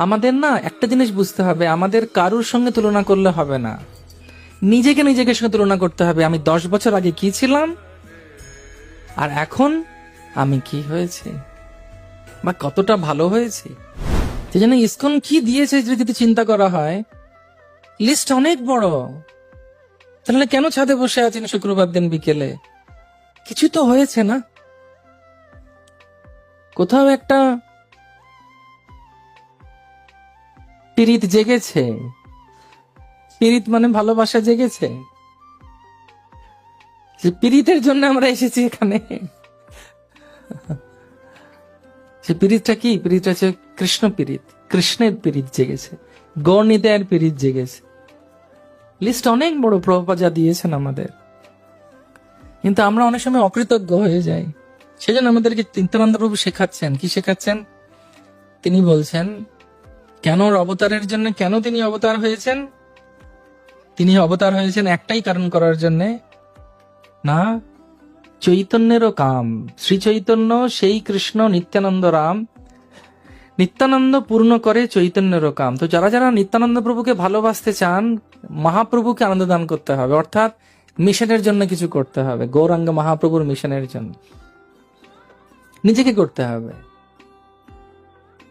আমাদের না একটা জিনিস বুঝতে হবে, আমাদের কারুর সঙ্গে তুলনা করলে হবে না, নিজেকে সঙ্গে তুলনা করতে হবে। আমি 10 বছর আগে কি ছিলাম আর এখন আমি কি হয়েছে বা কতটা ভালো হয়েছে। সেই জন্য ইসকন কি দিয়েছে যদি চিন্তা করা হয়, লিস্ট অনেক বড়। তাহলে কেন ছাদে বসে আছেন শুক্রবার দিন বিকেলে? কিছু তো হয়েছে না, কোথাও একটা পীড়িত জেগেছে। পীড়িত মানে ভালোবাসা জেগেছে। যে পীড়িতের জন্য আমরা এসেছি এখানে। সে পীড়িতটা কি? পীড়িতটা হচ্ছে কৃষ্ণ পীড়িত, কৃষ্ণের পীড়িত জেগেছে, গৌরনিতায়ের পীড়িত জেগেছে। লিস্ট অনেক বড় প্রভুপাদ যা দিয়েছেন আমাদের, কিন্তু আমরা অনেক সময় অকৃতজ্ঞ হয়ে যাই। সেজন্য আমাদেরকে নিত্যানন্দ প্রভু শেখাচ্ছেন, কি শেখাচ্ছেন? তিনি বলছেন কেন ওর অবতারের জন্য, কেন তিনি অবতার হয়েছেন? তিনি অবতার হয়েছেন একটাই কারণ করার জন্যে, না চৈতন্যেরও কাম। শ্রী চৈতন্য সেই কৃষ্ণ নিত্যানন্দ রাম, নিত্যানন্দ পূর্ণ করে চৈতন্যেরও কাম। তো যারা যারা নিত্যানন্দ প্রভুকে ভালোবাসতে চান, মহাপ্রভুকে আনন্দ দান করতে হবে, অর্থাৎ মিশনের জন্য কিছু করতে হবে। গৌরাঙ্গ মহাপ্রভুর মিশনের জন্য নিজেকে করতে হবে,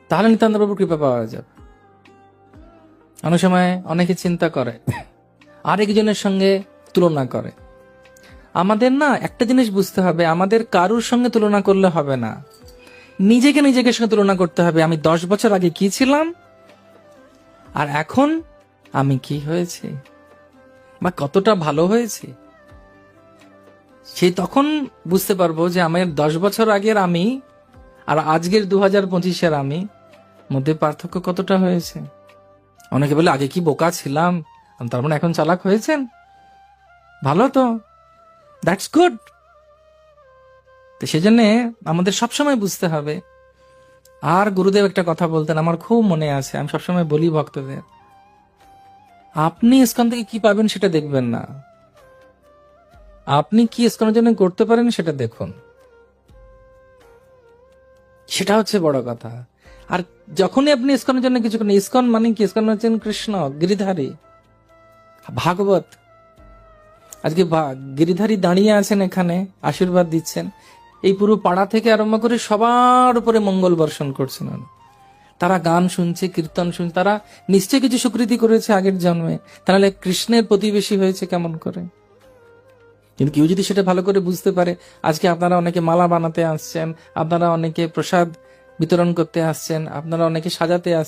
তাহলে নিত্যানন্দ প্রভুর কৃপা পাওয়া যাবে। অনেক সময় অনেকে চিন্তা করে, আরেকজনের সঙ্গে তুলনা করে। আমাদের না একটা জিনিস বুঝতে হবে, আমাদের কারুর সঙ্গে তুলনা করলে হবে না, নিজেকে সঙ্গে তুলনা করতে হবে। আমি 10 বছর আগে কি ছিলাম আর এখন আমি কি হয়েছে বা কতটা ভালো হয়েছে। সেই তখন বুঝতে পারবো যে আমার 10 বছর আগের আমি আর আজকের 2025-এর আমি মধ্যে পার্থক্য কতটা হয়েছে। অনেকে বলে আগে কি বোকা ছিলাম, তার মানে এখন চালাক হয়েছেন, ভালো তো, দ্যাটস গুড। তো সেজন্য আমাদের সবসময় বুঝতে হবে। আর গুরুদেব একটা কথা বলতেন, আমার খুব মনে আছে, আমি সবসময় বলি ভক্তদের, আপনি ইসকন থেকে কি পাবেন সেটা দেখবেন না, আপনি কি ইসকনের জন্য করতে পারেন সেটা দেখুন, সেটা হচ্ছে বড় কথা। আর যখনই আপনি ইসকনের জন্য কিছু করেন, ইসকন মানে কি? ইসকন হচ্ছেন কৃষ্ণ গিরিধারী, ভাগবত। আজকে গিরিধারী দাঁড়িয়ে আছেন এখানে, আশীর্বাদ দিচ্ছেন, এই পুরো পাড়া থেকে আরম্ভ করে সবার উপরে মঙ্গল বর্ষণ করছেন। তারা গান শুনছে, কীর্তন শুনছে, তারা নিশ্চয় কিছু স্বীকৃতি করেছে আগের জন্মে, তাহলে কৃষ্ণের প্রতিবেশী হয়েছে কেমন করে। কিন্তু কেউ যদি সেটা ভালো করে বুঝতে পারে, আজকে আপনারা অনেকে মালা বানাতে আসছেন, আপনারা অনেকে প্রসাদ বিতরণ করতে আসছেন, আপনারা অনেকে সাজাতে আসছেন,